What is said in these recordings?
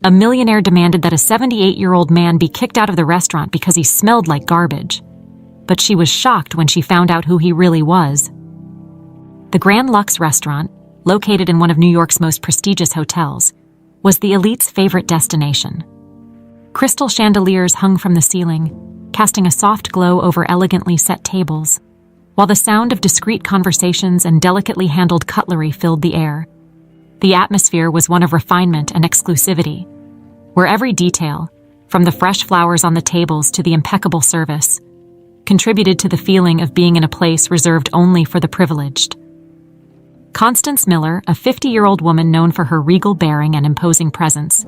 A millionaire demanded that a 78-year-old man be kicked out of the restaurant because he smelled like garbage. But she was shocked when she found out who he really was. The Grand Lux restaurant, located in one of New York's most prestigious hotels, was the elite's favorite destination. Crystal chandeliers hung from the ceiling, casting a soft glow over elegantly set tables, while the sound of discreet conversations and delicately handled cutlery filled the air. The atmosphere was one of refinement and exclusivity, where every detail, from the fresh flowers on the tables to the impeccable service, contributed to the feeling of being in a place reserved only for the privileged. Constance Miller, a 50-year-old woman known for her regal bearing and imposing presence,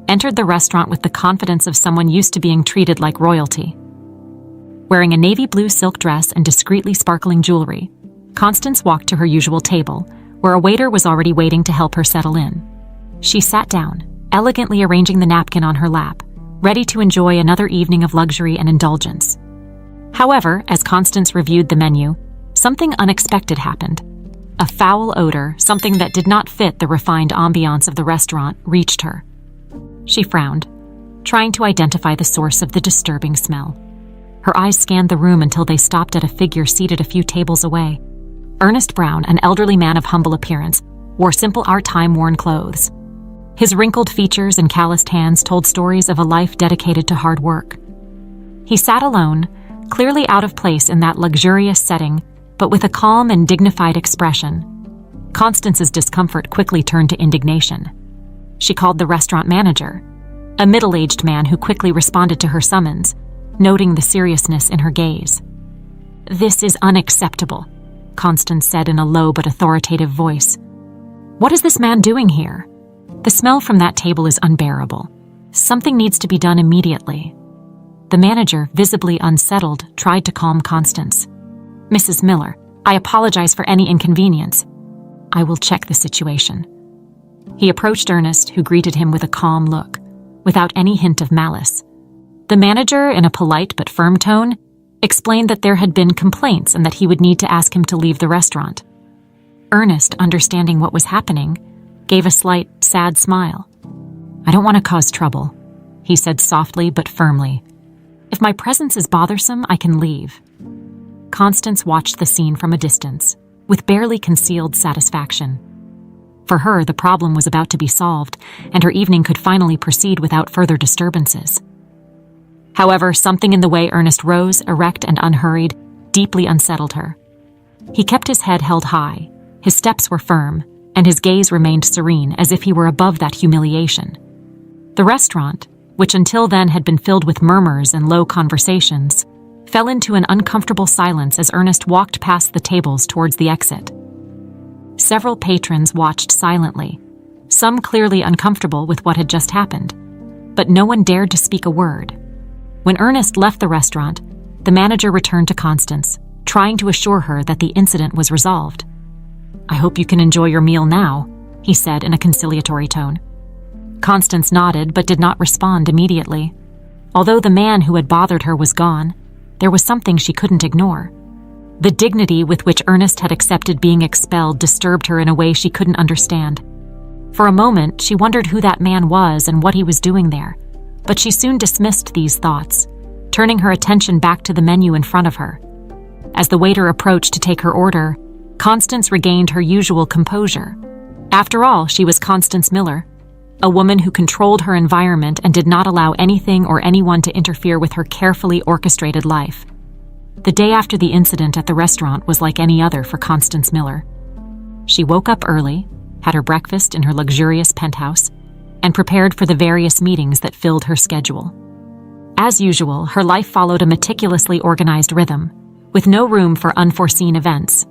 entered the restaurant with the confidence of someone used to being treated like royalty. Wearing a navy blue silk dress and discreetly sparkling jewelry, Constance walked to her usual table, where a waiter was already waiting to help her settle in. She sat down, elegantly arranging the napkin on her lap, ready to enjoy another evening of luxury and indulgence. However, as Constance reviewed the menu, something unexpected happened. A foul odor, something that did not fit the refined ambiance of the restaurant, reached her. She frowned, trying to identify the source of the disturbing smell. Her eyes scanned the room until they stopped at a figure seated a few tables away. Ernest Brown, an elderly man of humble appearance, wore simple time-worn clothes. His wrinkled features and calloused hands told stories of a life dedicated to hard work. He sat alone, clearly out of place in that luxurious setting, but with a calm and dignified expression. Constance's discomfort quickly turned to indignation. She called the restaurant manager, a middle-aged man who quickly responded to her summons, noting the seriousness in her gaze. "This is unacceptable," Constance said in a low but authoritative voice. "What is this man doing here? The smell from that table is unbearable. Something needs to be done immediately." The manager, visibly unsettled, tried to calm Constance. "Mrs. Miller, I apologize for any inconvenience. I will check the situation." He approached Ernest, who greeted him with a calm look, without any hint of malice. The manager, in a polite but firm tone, explained that there had been complaints and that he would need to ask him to leave the restaurant. Ernest, understanding what was happening, gave a slight, sad smile. "I don't want to cause trouble," he said softly but firmly. "If my presence is bothersome, I can leave." Constance watched the scene from a distance, with barely concealed satisfaction. For her, the problem was about to be solved, and her evening could finally proceed without further disturbances. However, something in the way Ernest rose, erect and unhurried, deeply unsettled her. He kept his head held high, his steps were firm, and his gaze remained serene, as if he were above that humiliation. The restaurant, which until then had been filled with murmurs and low conversations, fell into an uncomfortable silence as Ernest walked past the tables towards the exit. Several patrons watched silently, some clearly uncomfortable with what had just happened, but no one dared to speak a word. When Ernest left the restaurant, the manager returned to Constance, trying to assure her that the incident was resolved. "I hope you can enjoy your meal now," he said in a conciliatory tone. Constance nodded but did not respond immediately. Although the man who had bothered her was gone, there was something she couldn't ignore. The dignity with which Ernest had accepted being expelled disturbed her in a way she couldn't understand. For a moment, she wondered who that man was and what he was doing there, but she soon dismissed these thoughts, turning her attention back to the menu in front of her. As the waiter approached to take her order, Constance regained her usual composure. After all, she was Constance Miller, a woman who controlled her environment and did not allow anything or anyone to interfere with her carefully orchestrated life. The day after the incident at the restaurant was like any other for Constance Miller. She woke up early, had her breakfast in her luxurious penthouse, and prepared for the various meetings that filled her schedule. As usual, her life followed a meticulously organized rhythm, with no room for unforeseen events.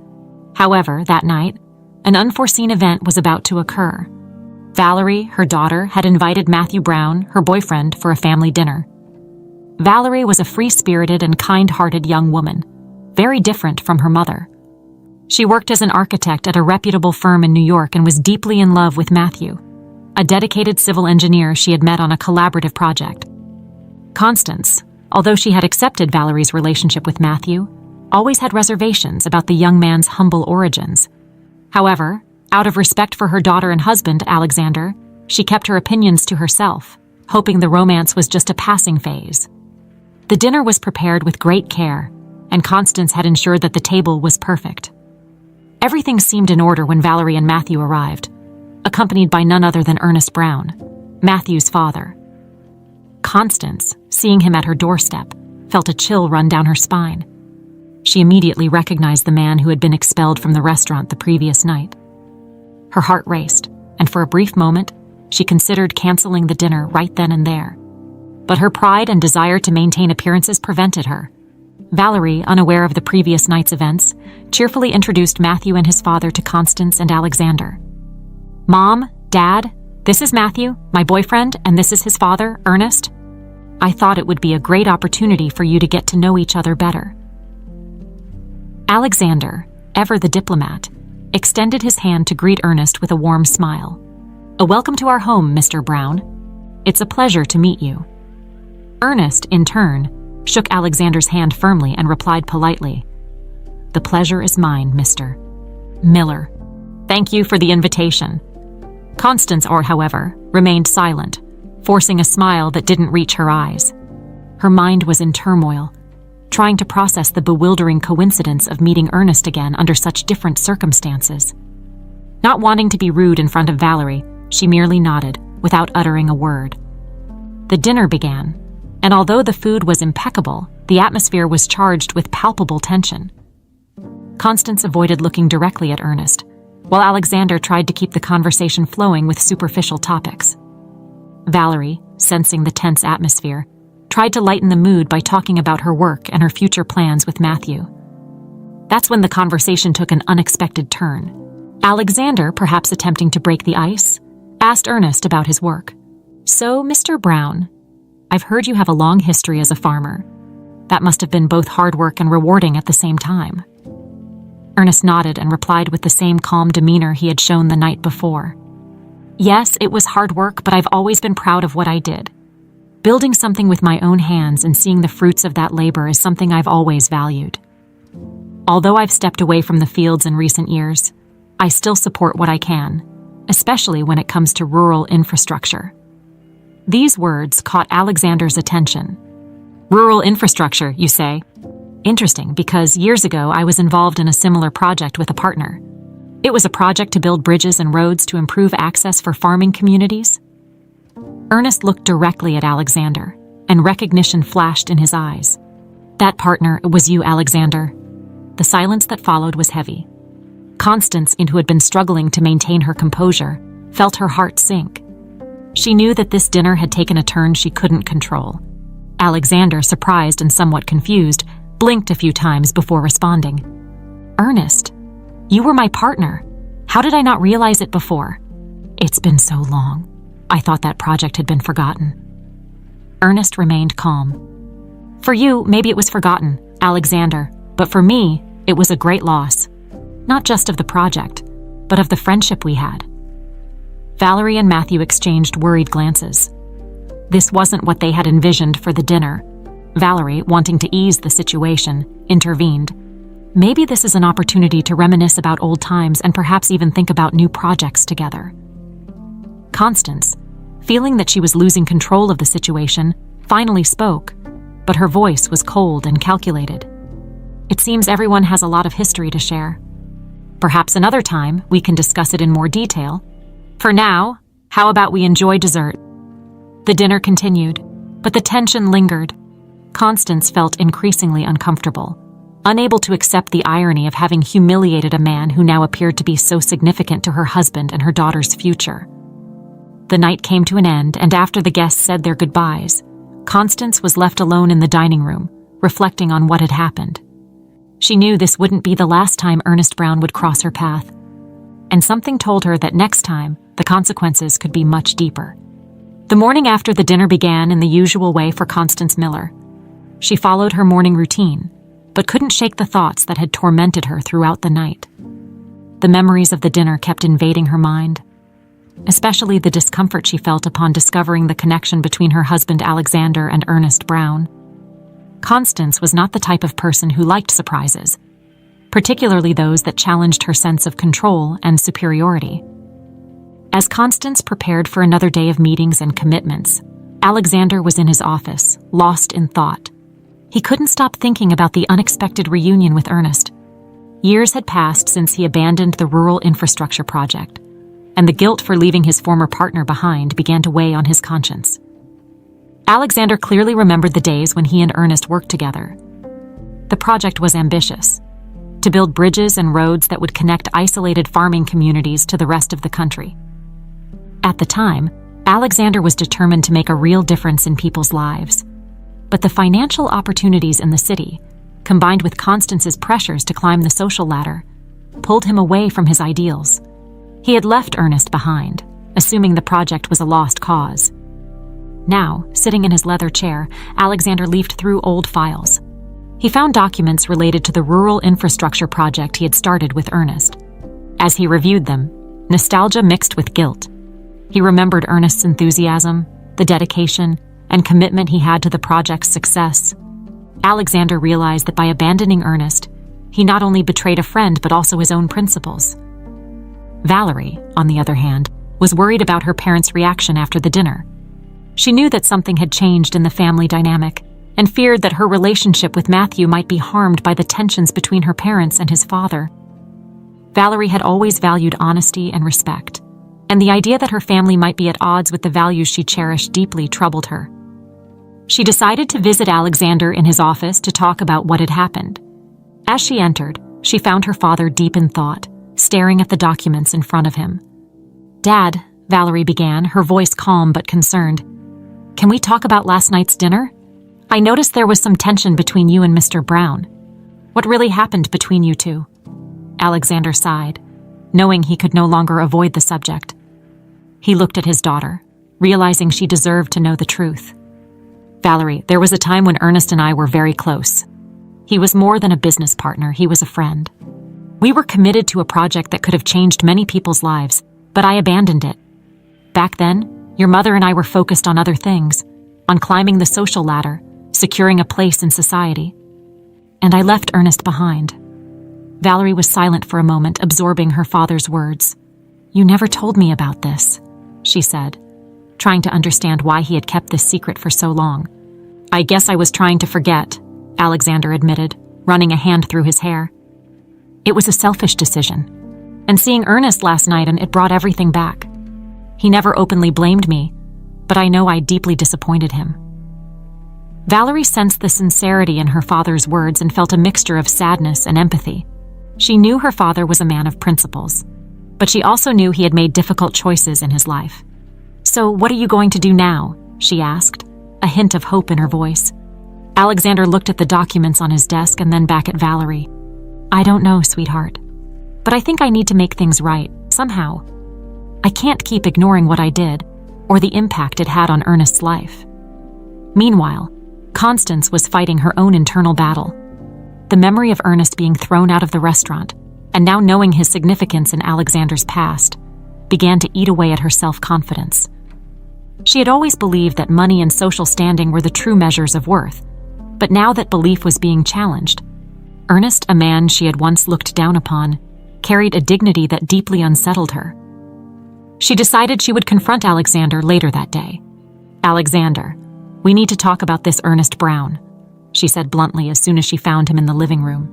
However, that night, an unforeseen event was about to occur. Valerie, her daughter, had invited Matthew Brown, her boyfriend, for a family dinner. Valerie was a free-spirited and kind-hearted young woman, very different from her mother. She worked as an architect at a reputable firm in New York and was deeply in love with Matthew, a dedicated civil engineer she had met on a collaborative project. Constance, although she had accepted Valerie's relationship with Matthew, always had reservations about the young man's humble origins. However, out of respect for her daughter and husband, Alexander, She kept her opinions to herself, hoping the romance was just a passing phase. The dinner was prepared with great care, and Constance had ensured that the table was perfect. Everything seemed in order when Valerie and Matthew arrived, accompanied by none other than Ernest Brown, Matthew's father. Constance, seeing him at her doorstep, felt a chill run down her spine. She immediately recognized the man who had been expelled from the restaurant the previous night. Her heart raced, and for a brief moment, she considered canceling the dinner right then and there. But her pride and desire to maintain appearances prevented her. Valerie, unaware of the previous night's events, cheerfully introduced Matthew and his father to Constance and Alexander. "Mom, Dad, this is Matthew, my boyfriend, and this is his father, Ernest. I thought it would be a great opportunity for you to get to know each other better." Alexander, ever the diplomat, extended his hand to greet Ernest with a warm smile. "A welcome to our home, Mr. Brown. It's a pleasure to meet you." Ernest, in turn, shook Alexander's hand firmly and replied politely, "The pleasure is mine, Mr. Miller. Thank you for the invitation." Constance, however, remained silent, forcing a smile that didn't reach her eyes. Her mind was in turmoil, trying to process the bewildering coincidence of meeting Ernest again under such different circumstances. Not wanting to be rude in front of Valerie, she merely nodded, without uttering a word. The dinner began, and although the food was impeccable, the atmosphere was charged with palpable tension. Constance avoided looking directly at Ernest, while Alexander tried to keep the conversation flowing with superficial topics. Valerie, sensing the tense atmosphere, tried to lighten the mood by talking about her work and her future plans with Matthew. That's when the conversation took an unexpected turn. Alexander, perhaps attempting to break the ice, asked Ernest about his work. "So, Mr. Brown, I've heard you have a long history as a farmer. That must have been both hard work and rewarding at the same time." Ernest nodded and replied with the same calm demeanor he had shown the night before. "Yes, it was hard work, but I've always been proud of what I did. Building something with my own hands and seeing the fruits of that labor is something I've always valued. Although I've stepped away from the fields in recent years, I still support what I can, especially when it comes to rural infrastructure." These words caught Alexander's attention. "Rural infrastructure, you say? Interesting, because years ago I was involved in a similar project with a partner. It was a project to build bridges and roads to improve access for farming communities." Ernest looked directly at Alexander, and recognition flashed in his eyes. "That partner was you, Alexander." The silence that followed was heavy. Constance, who had been struggling to maintain her composure, felt her heart sink. She knew that this dinner had taken a turn she couldn't control. Alexander, surprised and somewhat confused, blinked a few times before responding. "Ernest, you were my partner. How did I not realize it before? It's been so long. I thought that project had been forgotten." Ernest remained calm. "For you, maybe it was forgotten, Alexander, but for me, it was a great loss. Not just of the project, but of the friendship we had." Valerie and Matthew exchanged worried glances. This wasn't what they had envisioned for the dinner. Valerie, wanting to ease the situation, intervened. "Maybe this is an opportunity to reminisce about old times and perhaps even think about new projects together." Constance, feeling that she was losing control of the situation, finally spoke, but her voice was cold and calculated. "It seems everyone has a lot of history to share. Perhaps another time we can discuss it in more detail. For now, how about we enjoy dessert?" The dinner continued, but the tension lingered. Constance felt increasingly uncomfortable, unable to accept the irony of having humiliated a man who now appeared to be so significant to her husband and her daughter's future. The night came to an end, and after the guests said their goodbyes, Constance was left alone in the dining room, reflecting on what had happened. She knew this wouldn't be the last time Ernest Brown would cross her path, and something told her that next time, the consequences could be much deeper. The morning after the dinner began in the usual way for Constance Miller. She followed her morning routine, but couldn't shake the thoughts that had tormented her throughout the night. The memories of the dinner kept invading her mind, especially the discomfort she felt upon discovering the connection between her husband Alexander and Ernest Brown. Constance was not the type of person who liked surprises, particularly those that challenged her sense of control and superiority. As Constance prepared for another day of meetings and commitments, Alexander was in his office, lost in thought. He couldn't stop thinking about the unexpected reunion with Ernest. Years had passed since he abandoned the rural infrastructure project, and the guilt for leaving his former partner behind began to weigh on his conscience. Alexander clearly remembered the days when he and Ernest worked together. The project was ambitious: to build bridges and roads that would connect isolated farming communities to the rest of the country. At the time, Alexander was determined to make a real difference in people's lives. But the financial opportunities in the city, combined with Constance's pressures to climb the social ladder, pulled him away from his ideals. He had left Ernest behind, assuming the project was a lost cause. Now, sitting in his leather chair, Alexander leafed through old files. He found documents related to the rural infrastructure project he had started with Ernest. As he reviewed them, nostalgia mixed with guilt. He remembered Ernest's enthusiasm, the dedication, and commitment he had to the project's success. Alexander realized that by abandoning Ernest, he not only betrayed a friend but also his own principles. Valerie, on the other hand, was worried about her parents' reaction after the dinner. She knew that something had changed in the family dynamic and feared that her relationship with Matthew might be harmed by the tensions between her parents and his father. Valerie had always valued honesty and respect, and the idea that her family might be at odds with the values she cherished deeply troubled her. She decided to visit Alexander in his office to talk about what had happened. As she entered, she found her father deep in thought, staring at the documents in front of him. "Dad," Valerie began, her voice calm but concerned, "can we talk about last night's dinner? I noticed there was some tension between you and Mr. Brown. What really happened between you two?" Alexander sighed, knowing he could no longer avoid the subject. He looked at his daughter, realizing she deserved to know the truth. "Valerie, there was a time when Ernest and I were very close. He was more than a business partner, he was a friend. We were committed to a project that could have changed many people's lives, but I abandoned it. Back then, your mother and I were focused on other things, on climbing the social ladder, securing a place in society. And I left Ernest behind." Valerie was silent for a moment, absorbing her father's words. "You never told me about this," she said, trying to understand why he had kept this secret for so long. "I guess I was trying to forget," Alexander admitted, running a hand through his hair. "It was a selfish decision. And seeing Ernest last night, and it brought everything back. He never openly blamed me, but I know I deeply disappointed him." Valerie sensed the sincerity in her father's words and felt a mixture of sadness and empathy. She knew her father was a man of principles, but she also knew he had made difficult choices in his life. "So what are you going to do now?" she asked, a hint of hope in her voice. Alexander looked at the documents on his desk and then back at Valerie. "I don't know, sweetheart. But I think I need to make things right, somehow. I can't keep ignoring what I did, or the impact it had on Ernest's life." Meanwhile, Constance was fighting her own internal battle. The memory of Ernest being thrown out of the restaurant, and now knowing his significance in Alexander's past, began to eat away at her self-confidence. She had always believed that money and social standing were the true measures of worth, but now that belief was being challenged. Ernest, a man she had once looked down upon, carried a dignity that deeply unsettled her. She decided she would confront Alexander later that day. "Alexander, we need to talk about this Ernest Brown," she said bluntly as soon as she found him in the living room.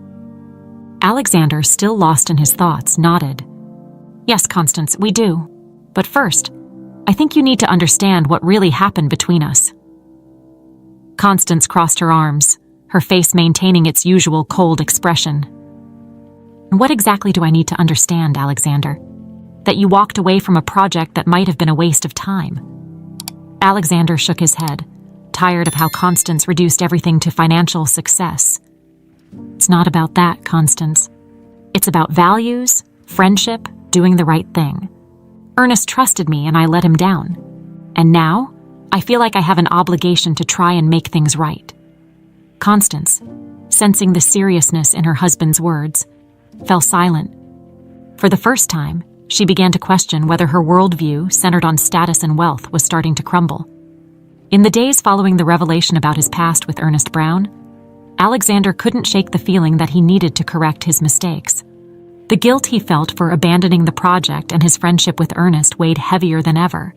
Alexander, still lost in his thoughts, nodded. "Yes, Constance, we do. But first, I think you need to understand what really happened between us." Constance crossed her arms, her face maintaining its usual cold expression. "What exactly do I need to understand, Alexander? That you walked away from a project that might have been a waste of time?" Alexander shook his head, tired of how Constance reduced everything to financial success. "It's not about that, Constance. It's about values, friendship, doing the right thing. Ernest trusted me and I let him down. And now, I feel like I have an obligation to try and make things right." Constance, sensing the seriousness in her husband's words, fell silent. For the first time, she began to question whether her worldview, centered on status and wealth, was starting to crumble. In the days following the revelation about his past with Ernest Brown, Alexander couldn't shake the feeling that he needed to correct his mistakes. The guilt he felt for abandoning the project and his friendship with Ernest weighed heavier than ever.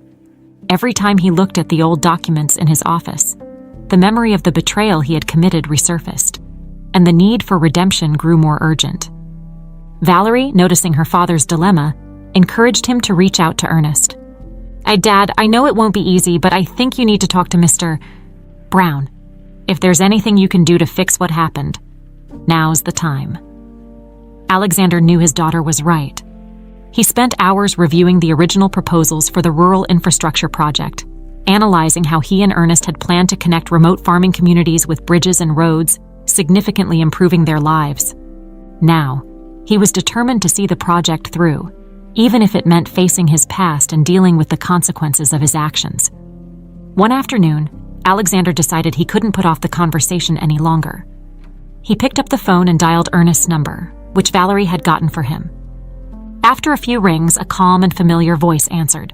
Every time he looked at the old documents in his office, the memory of the betrayal he had committed resurfaced, and the need for redemption grew more urgent. Valerie, noticing her father's dilemma, encouraged him to reach out to Ernest. Dad, I know it won't be easy, but I think you need to talk to Mr. Brown. If there's anything you can do to fix what happened, now's the time." Alexander knew his daughter was right. He spent hours reviewing the original proposals for the rural infrastructure project, analyzing how he and Ernest had planned to connect remote farming communities with bridges and roads, significantly improving their lives. Now, he was determined to see the project through, even if it meant facing his past and dealing with the consequences of his actions. One afternoon, Alexander decided he couldn't put off the conversation any longer. He picked up the phone and dialed Ernest's number, which Valerie had gotten for him. After a few rings, a calm and familiar voice answered.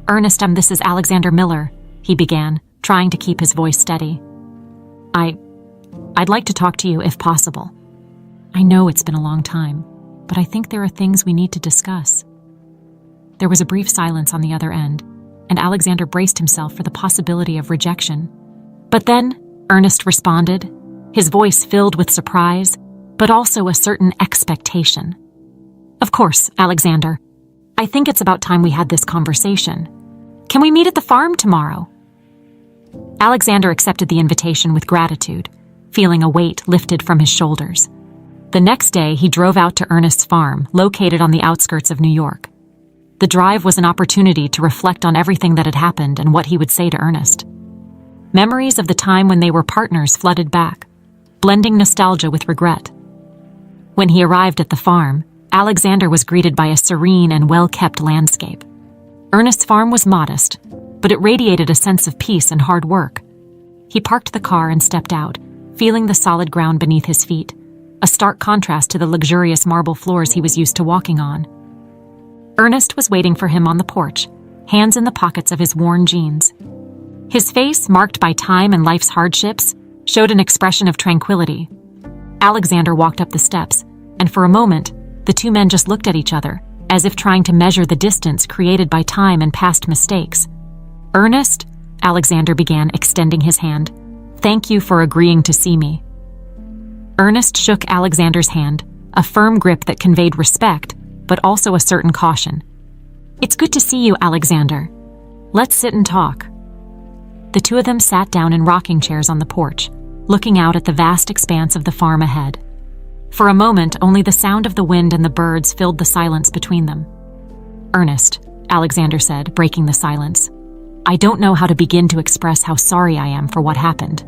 "Ernest, this is Alexander Miller," he began, trying to keep his voice steady. I'd like to talk to you if possible. I know it's been a long time, but I think there are things we need to discuss." There was a brief silence on the other end, and Alexander braced himself for the possibility of rejection. But then, Ernest responded, his voice filled with surprise, but also a certain expectation. "Of course, Alexander. I think it's about time we had this conversation. Can we meet at the farm tomorrow?" Alexander accepted the invitation with gratitude, feeling a weight lifted from his shoulders. The next day, he drove out to Ernest's farm, located on the outskirts of New York. The drive was an opportunity to reflect on everything that had happened and what he would say to Ernest. Memories of the time when they were partners flooded back, blending nostalgia with regret. When he arrived at the farm, Alexander was greeted by a serene and well-kept landscape. Ernest's farm was modest, but it radiated a sense of peace and hard work. He parked the car and stepped out, feeling the solid ground beneath his feet, a stark contrast to the luxurious marble floors he was used to walking on. Ernest was waiting for him on the porch, hands in the pockets of his worn jeans. His face, marked by time and life's hardships, showed an expression of tranquility. Alexander walked up the steps, and for a moment, the two men just looked at each other, as if trying to measure the distance created by time and past mistakes. "Ernest," Alexander began, extending his hand, "thank you for agreeing to see me." Ernest shook Alexander's hand, a firm grip that conveyed respect, but also a certain caution. "It's good to see you, Alexander. Let's sit and talk." The two of them sat down in rocking chairs on the porch, looking out at the vast expanse of the farm ahead. For a moment, only the sound of the wind and the birds filled the silence between them. "Ernest," Alexander said, breaking the silence, "I don't know how to begin to express how sorry I am for what happened.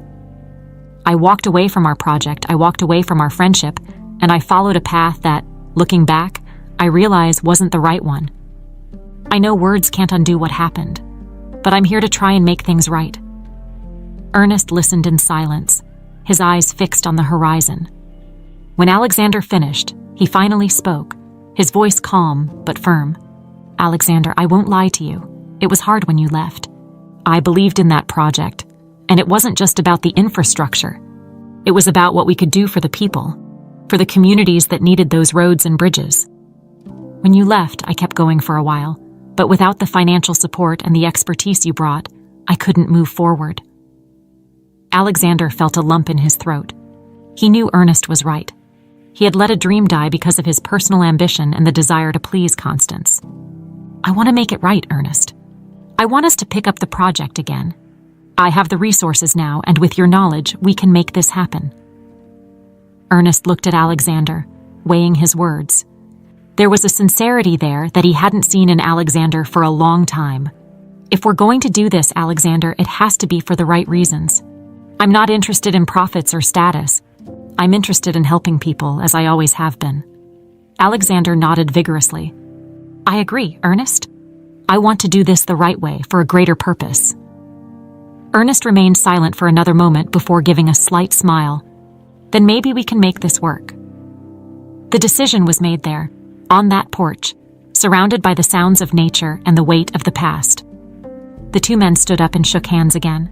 I walked away from our project, I walked away from our friendship, and I followed a path that, looking back, I realize wasn't the right one. I know words can't undo what happened, but I'm here to try and make things right." Ernest listened in silence, his eyes fixed on the horizon. When Alexander finished, he finally spoke, his voice calm but firm. "Alexander, I won't lie to you. It was hard when you left. I believed in that project, and it wasn't just about the infrastructure. It was about what we could do for the people, for the communities that needed those roads and bridges. When you left, I kept going for a while, but without the financial support and the expertise you brought, I couldn't move forward." Alexander felt a lump in his throat. He knew Ernest was right. He had let a dream die because of his personal ambition and the desire to please Constance. "I want to make it right, Ernest. I want us to pick up the project again. I have the resources now, and with your knowledge, we can make this happen." Ernest looked at Alexander, weighing his words. There was a sincerity there that he hadn't seen in Alexander for a long time. "If we're going to do this, Alexander, it has to be for the right reasons. I'm not interested in profits or status. I'm interested in helping people, as I always have been." Alexander nodded vigorously. "I agree, Ernest. I want to do this the right way, for a greater purpose." Ernest remained silent for another moment before giving a slight smile. "Then maybe we can make this work." The decision was made there, on that porch, surrounded by the sounds of nature and the weight of the past. The two men stood up and shook hands again,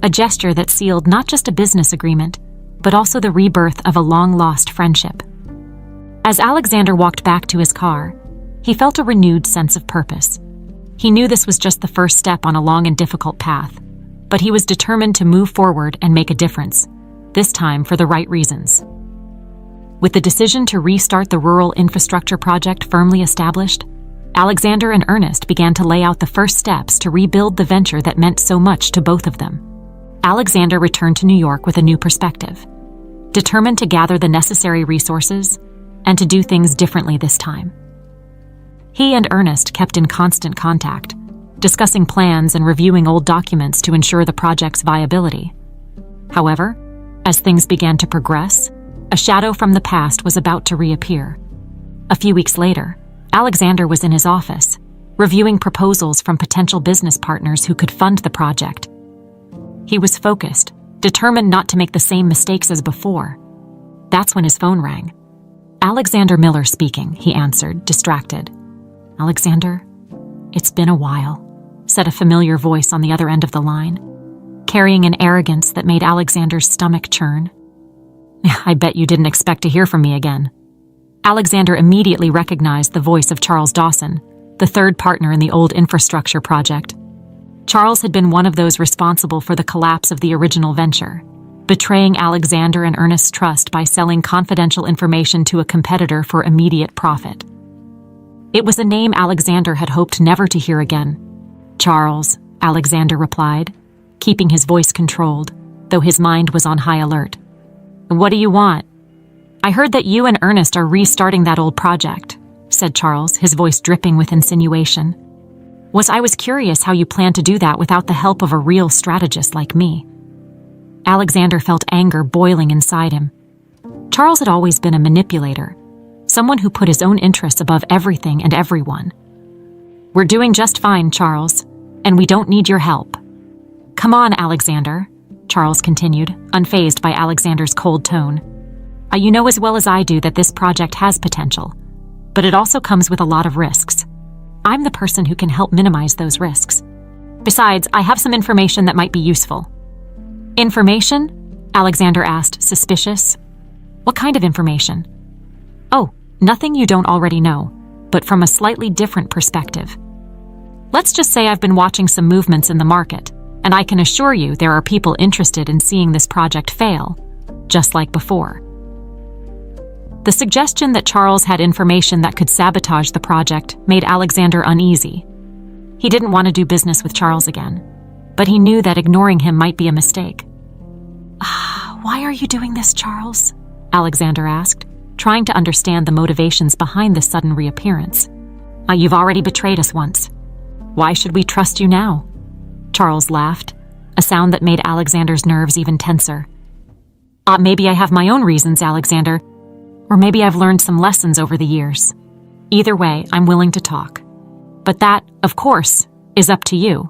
a gesture that sealed not just a business agreement, but also the rebirth of a long-lost friendship. As Alexander walked back to his car, he felt a renewed sense of purpose. He knew this was just the first step on a long and difficult path, but he was determined to move forward and make a difference, this time for the right reasons. With the decision to restart the rural infrastructure project firmly established, Alexander and Ernest began to lay out the first steps to rebuild the venture that meant so much to both of them. Alexander returned to New York with a new perspective, determined to gather the necessary resources and to do things differently this time. He and Ernest kept in constant contact, discussing plans and reviewing old documents to ensure the project's viability. However, as things began to progress, a shadow from the past was about to reappear. A few weeks later, Alexander was in his office, reviewing proposals from potential business partners who could fund the project. He was focused, determined not to make the same mistakes as before. That's when his phone rang. "Alexander Miller speaking," he answered, distracted. "Alexander, it's been a while," said a familiar voice on the other end of the line, carrying an arrogance that made Alexander's stomach churn. "I bet you didn't expect to hear from me again." Alexander immediately recognized the voice of Charles Dawson, the third partner in the old infrastructure project. Charles had been one of those responsible for the collapse of the original venture, betraying Alexander and Ernest's trust by selling confidential information to a competitor for immediate profit. It was a name Alexander had hoped never to hear again. "Charles," Alexander replied, keeping his voice controlled, though his mind was on high alert. "What do you want?" "I heard that you and Ernest are restarting that old project," said Charles, his voice dripping with insinuation. I was curious how you plan to do that without the help of a real strategist like me." Alexander felt anger boiling inside him. Charles had always been a manipulator, someone who put his own interests above everything and everyone. "We're doing just fine, Charles, and we don't need your help." "Come on, Alexander," Charles continued, unfazed by Alexander's cold tone. "You know as well as I do that this project has potential, but it also comes with a lot of risks. I'm the person who can help minimize those risks. Besides, I have some information that might be useful." "Information?" Alexander asked, suspicious. "What kind of information?" "Oh, nothing you don't already know, but from a slightly different perspective. Let's just say I've been watching some movements in the market, and I can assure you there are people interested in seeing this project fail, just like before." The suggestion that Charles had information that could sabotage the project made Alexander uneasy. He didn't want to do business with Charles again, but he knew that ignoring him might be a mistake. "Why are you doing this, Charles?" Alexander asked, trying to understand the motivations behind the sudden reappearance. "You've already betrayed us once. Why should we trust you now?" Charles laughed, a sound that made Alexander's nerves even tenser. Maybe I have my own reasons, Alexander. Or maybe I've learned some lessons over the years. Either way, I'm willing to talk. But that, of course, is up to you."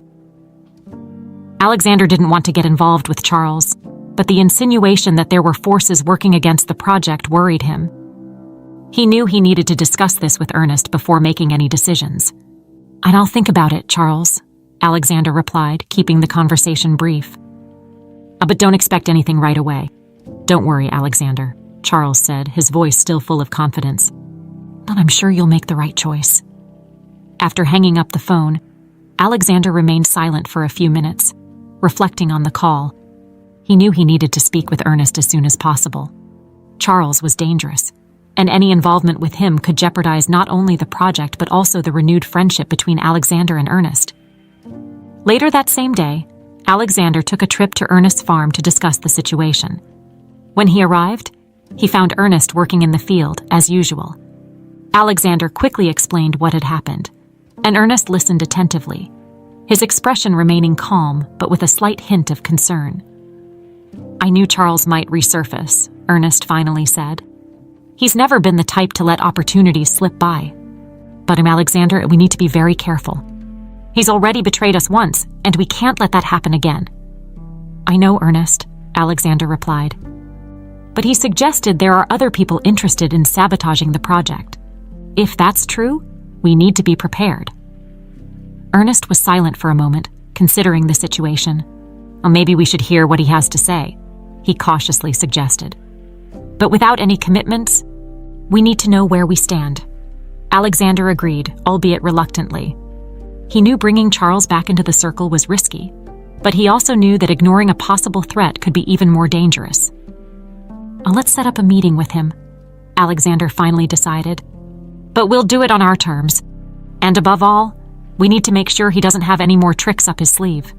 Alexander didn't want to get involved with Charles, but the insinuation that there were forces working against the project worried him. He knew he needed to discuss this with Ernest before making any decisions. "And I'll think about it, Charles," Alexander replied, keeping the conversation brief. "But don't expect anything right away. Don't worry, Alexander," Charles said, his voice still full of confidence. "But I'm sure you'll make the right choice." After hanging up the phone, Alexander remained silent for a few minutes, reflecting on the call. He knew he needed to speak with Ernest as soon as possible. Charles was dangerous, and any involvement with him could jeopardize not only the project but also the renewed friendship between Alexander and Ernest. Later that same day, Alexander took a trip to Ernest's farm to discuss the situation. When he arrived, he found Ernest working in the field, as usual. Alexander quickly explained what had happened, and Ernest listened attentively, his expression remaining calm but with a slight hint of concern. "I knew Charles might resurface," Ernest finally said. "He's never been the type to let opportunities slip by. But Alexander, we need to be very careful. He's already betrayed us once, and we can't let that happen again." "I know, Ernest," Alexander replied. "But he suggested there are other people interested in sabotaging the project. If that's true, we need to be prepared." Ernest was silent for a moment, considering the situation. "Maybe we should hear what he has to say," he cautiously suggested. "But without any commitments, We need to know where we stand. Alexander agreed, albeit reluctantly. He knew bringing Charles back into the circle was risky, but he also knew that ignoring a possible threat could be even more dangerous. Let's set up a meeting with him, Alexander finally decided. But we'll do it on our terms. And above all, we need to make sure he doesn't have any more tricks up his sleeve.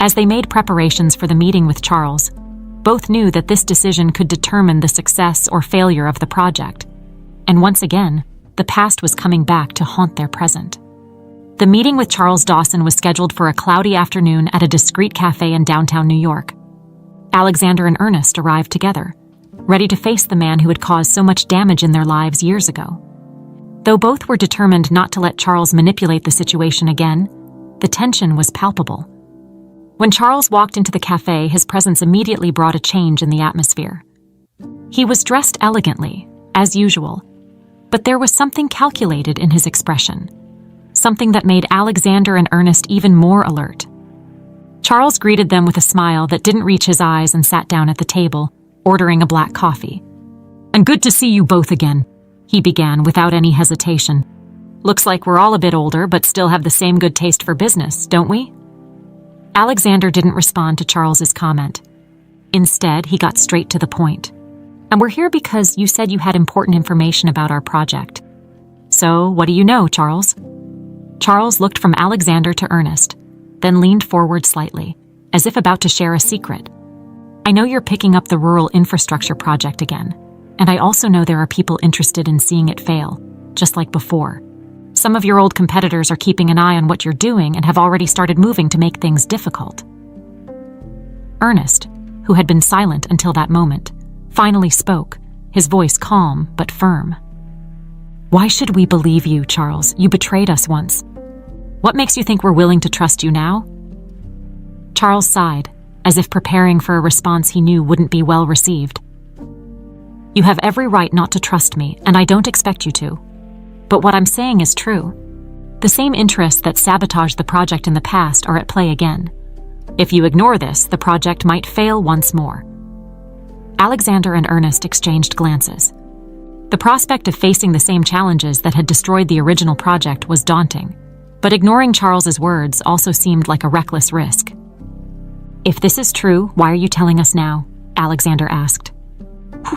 As they made preparations for the meeting with Charles, both knew that this decision could determine the success or failure of the project. And once again, the past was coming back to haunt their present. The meeting with Charles Dawson was scheduled for a cloudy afternoon at a discreet cafe in downtown New York. Alexander and Ernest arrived together, ready to face the man who had caused so much damage in their lives years ago. Though both were determined not to let Charles manipulate the situation again, the tension was palpable. When Charles walked into the cafe, his presence immediately brought a change in the atmosphere. He was dressed elegantly, as usual, but there was something calculated in his expression, something that made Alexander and Ernest even more alert. Charles greeted them with a smile that didn't reach his eyes and sat down at the table, ordering a black coffee. "And good to see you both again," he began without any hesitation. "Looks like we're all a bit older, but still have the same good taste for business, don't we?" Alexander didn't respond to Charles's comment. Instead, he got straight to the point. "And we're here because you said you had important information about our project. So, what do you know, Charles?" Charles looked from Alexander to Ernest, then leaned forward slightly, as if about to share a secret. "I know you're picking up the rural infrastructure project again, and I also know there are people interested in seeing it fail, just like before. Some of your old competitors are keeping an eye on what you're doing and have already started moving to make things difficult." Ernest, who had been silent until that moment, finally spoke, his voice calm but firm. "Why should we believe you, Charles? You betrayed us once. What makes you think we're willing to trust you now?" Charles sighed, as if preparing for a response he knew wouldn't be well received. "You have every right not to trust me, and I don't expect you to. But what I'm saying is true. The same interests that sabotaged the project in the past are at play again. If you ignore this, the project might fail once more." Alexander and Ernest exchanged glances. The prospect of facing the same challenges that had destroyed the original project was daunting, but ignoring Charles's words also seemed like a reckless risk. "If this is true, why are you telling us now?" Alexander asked.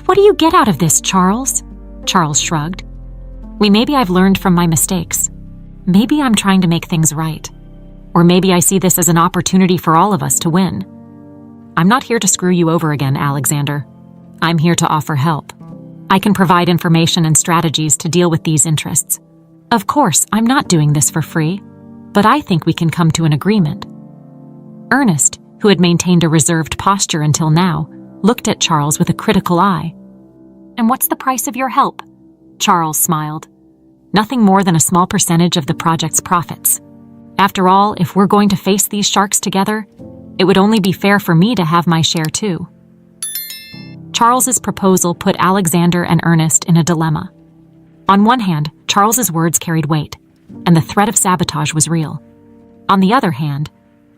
"What do you get out of this, Charles?" Charles shrugged. Maybe I've learned from my mistakes. Maybe I'm trying to make things right. Or maybe I see this as an opportunity for all of us to win. I'm not here to screw you over again, Alexander. I'm here to offer help. I can provide information and strategies to deal with these interests. Of course, I'm not doing this for free, but I think we can come to an agreement." Ernest, who had maintained a reserved posture until now, looked at Charles with a critical eye. "And what's the price of your help?" Charles smiled. "Nothing more than a small percentage of the project's profits. After all, if we're going to face these sharks together, it would only be fair for me to have my share too." Charles's proposal put Alexander and Ernest in a dilemma. On one hand, Charles's words carried weight, and the threat of sabotage was real. On the other hand,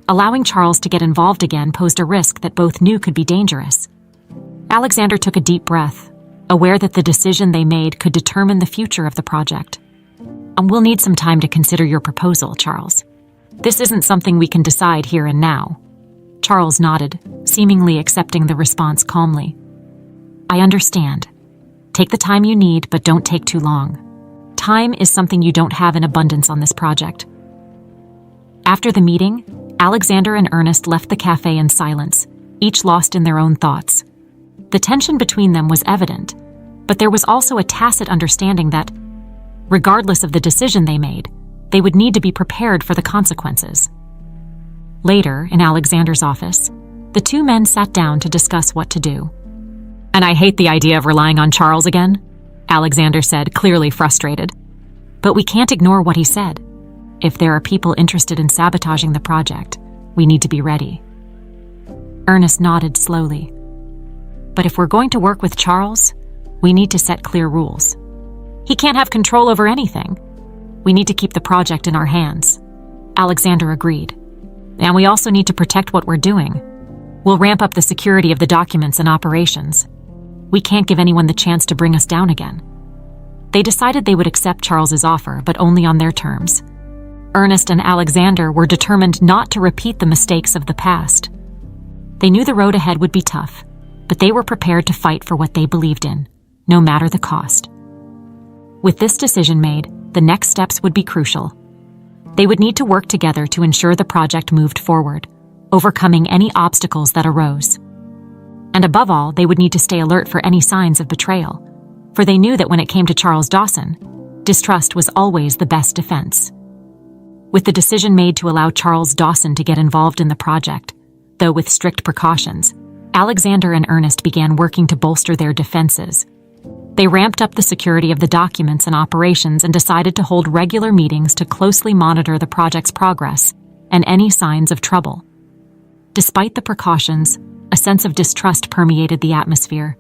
allowing Charles to get involved again posed a risk that both knew could be dangerous. Alexander took a deep breath, aware that the decision they made could determine the future of the project. "We'll need some time to consider your proposal, Charles. This isn't something we can decide here and now." Charles nodded, seemingly accepting the response calmly. "I understand. Take the time you need, but don't take too long. Time is something you don't have in abundance on this project." After the meeting, Alexander and Ernest left the cafe in silence, each lost in their own thoughts. The tension between them was evident, but there was also a tacit understanding that, regardless of the decision they made, they would need to be prepared for the consequences. Later, in Alexander's office, the two men sat down to discuss what to do. "And I hate the idea of relying on Charles again," Alexander said, clearly frustrated. "But we can't ignore what he said. If there are people interested in sabotaging the project, we need to be ready." Ernest nodded slowly. "But if we're going to work with Charles, we need to set clear rules. He can't have control over anything. We need to keep the project in our hands." Alexander agreed. "And we also need to protect what we're doing. We'll ramp up the security of the documents and operations." We can't give anyone the chance to bring us down again." They decided they would accept Charles's offer, but only on their terms. Ernest and Alexander were determined not to repeat the mistakes of the past. They knew the road ahead would be tough, but they were prepared to fight for what they believed in, no matter the cost. With this decision made, the next steps would be crucial. They would need to work together to ensure the project moved forward, overcoming any obstacles that arose. And above all, they would need to stay alert for any signs of betrayal, for they knew that when it came to Charles Dawson, distrust was always the best defense. With the decision made to allow Charles Dawson to get involved in the project, though with strict precautions, Alexander and Ernest began working to bolster their defenses. They ramped up the security of the documents and operations and decided to hold regular meetings to closely monitor the project's progress and any signs of trouble. Despite the precautions, a sense of distrust permeated the atmosphere.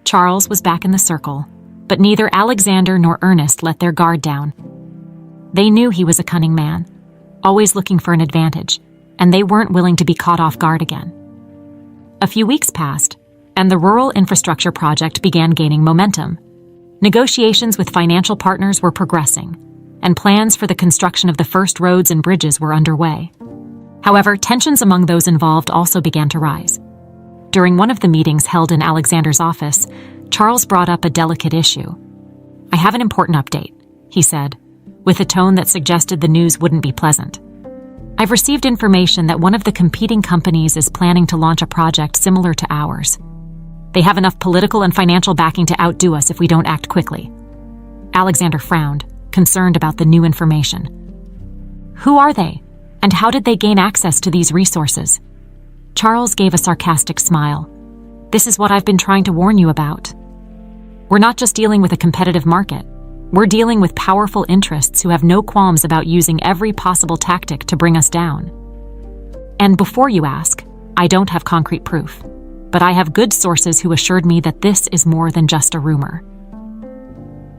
Charles was back in the circle, but neither Alexander nor Ernest let their guard down. They knew he was a cunning man, always looking for an advantage, and they weren't willing to be caught off guard again. A few weeks passed, and the rural infrastructure project began gaining momentum. Negotiations with financial partners were progressing, and plans for the construction of the first roads and bridges were underway. However, tensions among those involved also began to rise. During one of the meetings held in Alexander's office, Charles brought up a delicate issue. "I have an important update," he said, with a tone that suggested the news wouldn't be pleasant. "I've received information that one of the competing companies is planning to launch a project similar to ours. They have enough political and financial backing to outdo us if we don't act quickly." Alexander frowned, concerned about the new information. "Who are they, and how did they gain access to these resources?" Charles gave a sarcastic smile. "This is what I've been trying to warn you about. We're not just dealing with a competitive market. We're dealing with powerful interests who have no qualms about using every possible tactic to bring us down. And before you ask, I don't have concrete proof, but I have good sources who assured me that this is more than just a rumor."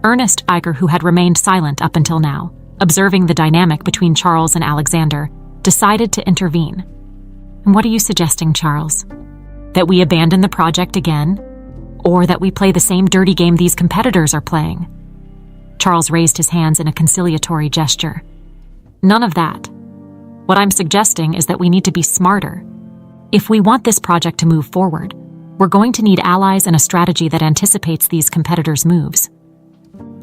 Ernest Iger, who had remained silent up until now, observing the dynamic between Charles and Alexander, decided to intervene. "And what are you suggesting, Charles? That we abandon the project again? Or that we play the same dirty game these competitors are playing?" Charles raised his hands in a conciliatory gesture. "None of that. What I'm suggesting is that we need to be smarter. If we want this project to move forward, we're going to need allies and a strategy that anticipates these competitors' moves.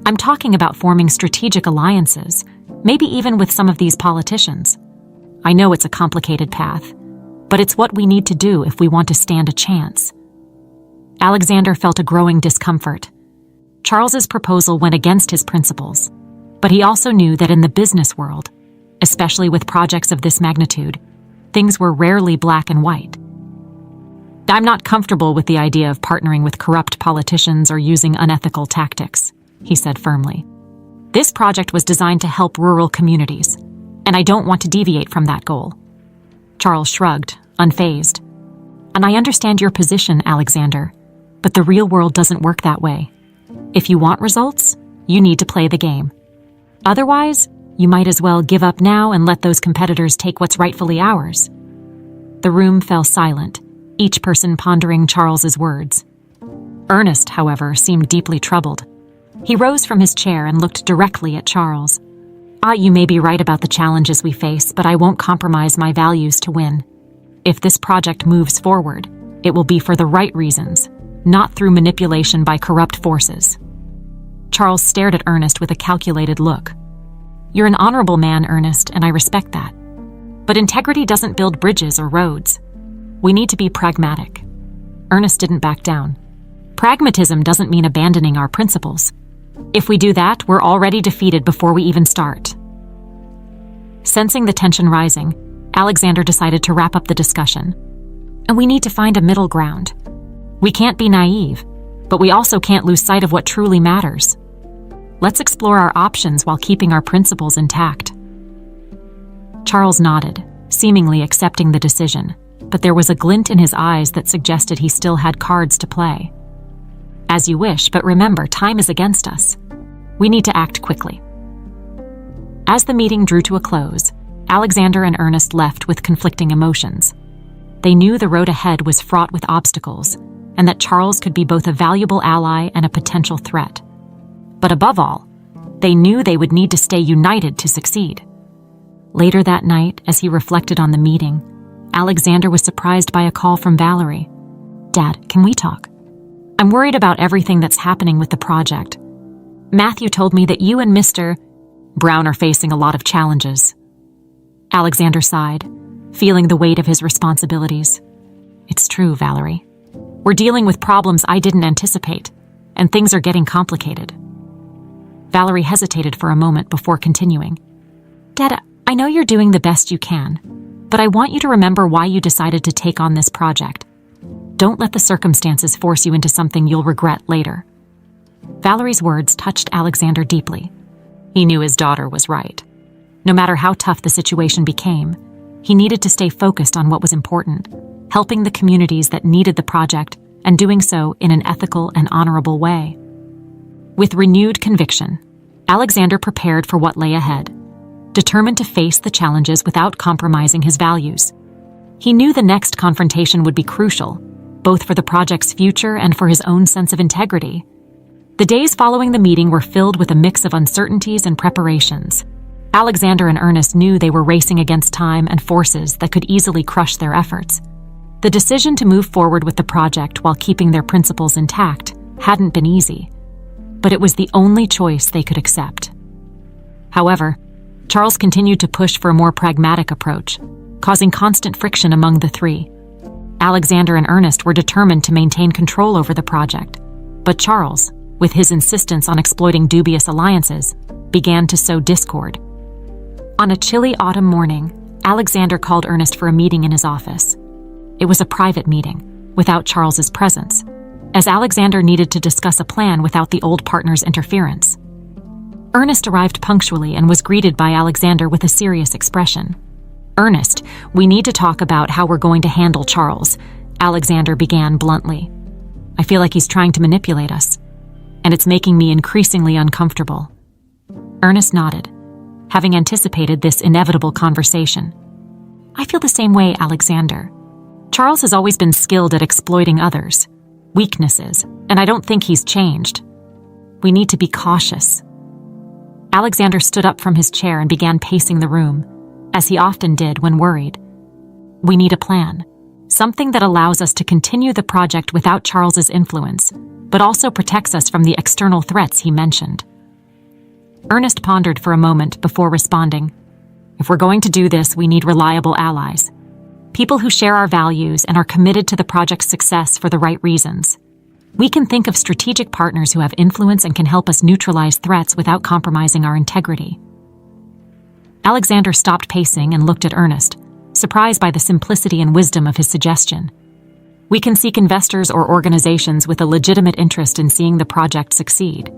I'm talking about forming strategic alliances, maybe even with some of these politicians. I know it's a complicated path, but it's what we need to do if we want to stand a chance." Alexander felt a growing discomfort. Charles's proposal went against his principles, but he also knew that in the business world, especially with projects of this magnitude, things were rarely black and white. "I'm not comfortable with the idea of partnering with corrupt politicians or using unethical tactics," he said firmly. "This project was designed to help rural communities, and I don't want to deviate from that goal." Charles shrugged, unfazed. "And I understand your position, Alexander, but the real world doesn't work that way. If you want results, you need to play the game. Otherwise, you might as well give up now and let those competitors take what's rightfully ours." The room fell silent, each person pondering Charles's words. Ernest, however, seemed deeply troubled. He rose from his chair and looked directly at Charles. "You may be right about the challenges we face, but I won't compromise my values to win. If this project moves forward, it will be for the right reasons, not through manipulation by corrupt forces." Charles stared at Ernest with a calculated look. "You're an honorable man, Ernest, and I respect that. But integrity doesn't build bridges or roads. We need to be pragmatic." Ernest didn't back down. "Pragmatism doesn't mean abandoning our principles. If we do that, we're already defeated before we even start." Sensing the tension rising, Alexander decided to wrap up the discussion. "And we need to find a middle ground. We can't be naive, but we also can't lose sight of what truly matters. Let's explore our options while keeping our principles intact." Charles nodded, seemingly accepting the decision, but there was a glint in his eyes that suggested he still had cards to play. "As you wish, but remember, time is against us. We need to act quickly." As the meeting drew to a close, Alexander and Ernest left with conflicting emotions. They knew the road ahead was fraught with obstacles, and that Charles could be both a valuable ally and a potential threat. But above all, they knew they would need to stay united to succeed. Later that night, as he reflected on the meeting, Alexander was surprised by a call from Valerie. "Dad, can we talk? I'm worried about everything that's happening with the project. Matthew told me that you and Mr. Brown are facing a lot of challenges." Alexander sighed, feeling the weight of his responsibilities. "It's true, Valerie. We're dealing with problems I didn't anticipate, and things are getting complicated." Valerie hesitated for a moment before continuing. "Dad, I know you're doing the best you can, but I want you to remember why you decided to take on this project. Don't let the circumstances force you into something you'll regret later." Valerie's words touched Alexander deeply. He knew his daughter was right. No matter how tough the situation became, he needed to stay focused on what was important, helping the communities that needed the project and doing so in an ethical and honorable way. With renewed conviction, Alexander prepared for what lay ahead, determined to face the challenges without compromising his values. He knew the next confrontation would be crucial, both for the project's future and for his own sense of integrity. The days following the meeting were filled with a mix of uncertainties and preparations. Alexander and Ernest knew they were racing against time and forces that could easily crush their efforts. The decision to move forward with the project while keeping their principles intact hadn't been easy, but it was the only choice they could accept. However, Charles continued to push for a more pragmatic approach, causing constant friction among the three. Alexander and Ernest were determined to maintain control over the project, but Charles, with his insistence on exploiting dubious alliances, began to sow discord. On a chilly autumn morning, Alexander called Ernest for a meeting in his office. It was a private meeting, without Charles's presence, as Alexander needed to discuss a plan without the old partner's interference. Ernest arrived punctually and was greeted by Alexander with a serious expression. "Ernest, we need to talk about how we're going to handle Charles," Alexander began bluntly. "I feel like he's trying to manipulate us, and it's making me increasingly uncomfortable." Ernest nodded, having anticipated this inevitable conversation. "I feel the same way, Alexander. Charles has always been skilled at exploiting others' weaknesses, and I don't think he's changed. We need to be cautious." Alexander stood up from his chair and began pacing the room, as he often did when worried. "We need a plan, something that allows us to continue the project without Charles's influence, but also protects us from the external threats he mentioned." Ernest pondered for a moment before responding. "If we're going to do this, we need reliable allies. People who share our values and are committed to the project's success for the right reasons. We can think of strategic partners who have influence and can help us neutralize threats without compromising our integrity." Alexander stopped pacing and looked at Ernest, surprised by the simplicity and wisdom of his suggestion. "We can seek investors or organizations with a legitimate interest in seeing the project succeed.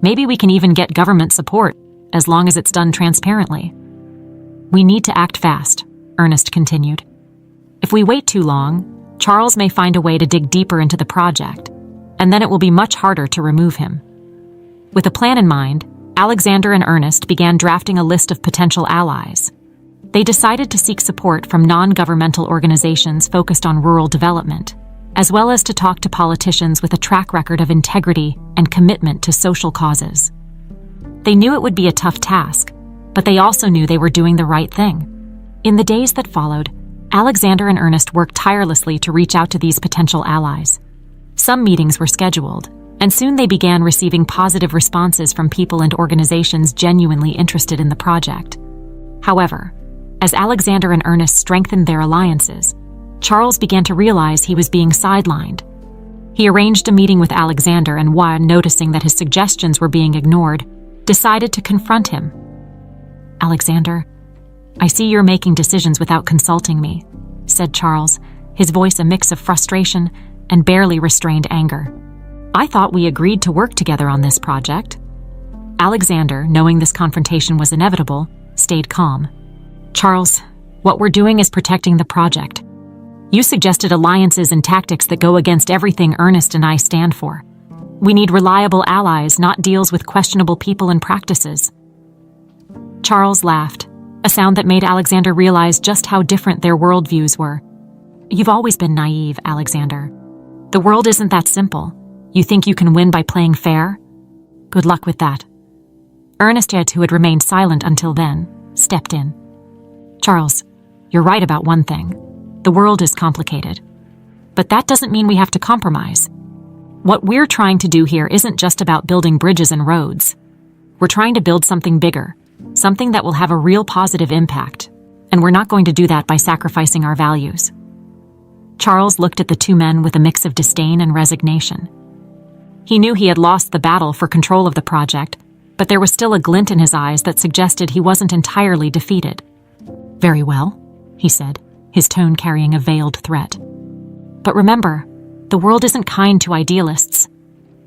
Maybe we can even get government support, as long as it's done transparently." "We need to act fast," Ernest continued. "If we wait too long, Charles may find a way to dig deeper into the project, and then it will be much harder to remove him." With a plan in mind, Alexander and Ernest began drafting a list of potential allies. They decided to seek support from non-governmental organizations focused on rural development, as well as to talk to politicians with a track record of integrity and commitment to social causes. They knew it would be a tough task, but they also knew they were doing the right thing. In the days that followed, Alexander and Ernest worked tirelessly to reach out to these potential allies. Some meetings were scheduled, and soon they began receiving positive responses from people and organizations genuinely interested in the project. However, as Alexander and Ernest strengthened their alliances, Charles began to realize he was being sidelined. He arranged a meeting with Alexander and, while noticing that his suggestions were being ignored, decided to confront him. "Alexander, I see you're making decisions without consulting me," said Charles, his voice a mix of frustration and barely restrained anger. "I thought we agreed to work together on this project." Alexander, knowing this confrontation was inevitable, stayed calm. "Charles, what we're doing is protecting the project. You suggested alliances and tactics that go against everything Ernest and I stand for. We need reliable allies, not deals with questionable people and practices." Charles laughed, a sound that made Alexander realize just how different their worldviews were. "You've always been naive, Alexander. The world isn't that simple. You think you can win by playing fair? Good luck with that. Ernest, who had remained silent until then, stepped in. Charles, you're right about one thing. The world is complicated. But that doesn't mean we have to compromise. What we're trying to do here isn't just about building bridges and roads. We're trying to build something bigger, something that will have a real positive impact, and we're not going to do that by sacrificing our values. Charles looked at the two men with a mix of disdain and resignation. He knew he had lost the battle for control of the project, but there was still a glint in his eyes that suggested he wasn't entirely defeated. Very well, he said, his tone carrying a veiled threat. But remember, the world isn't kind to idealists,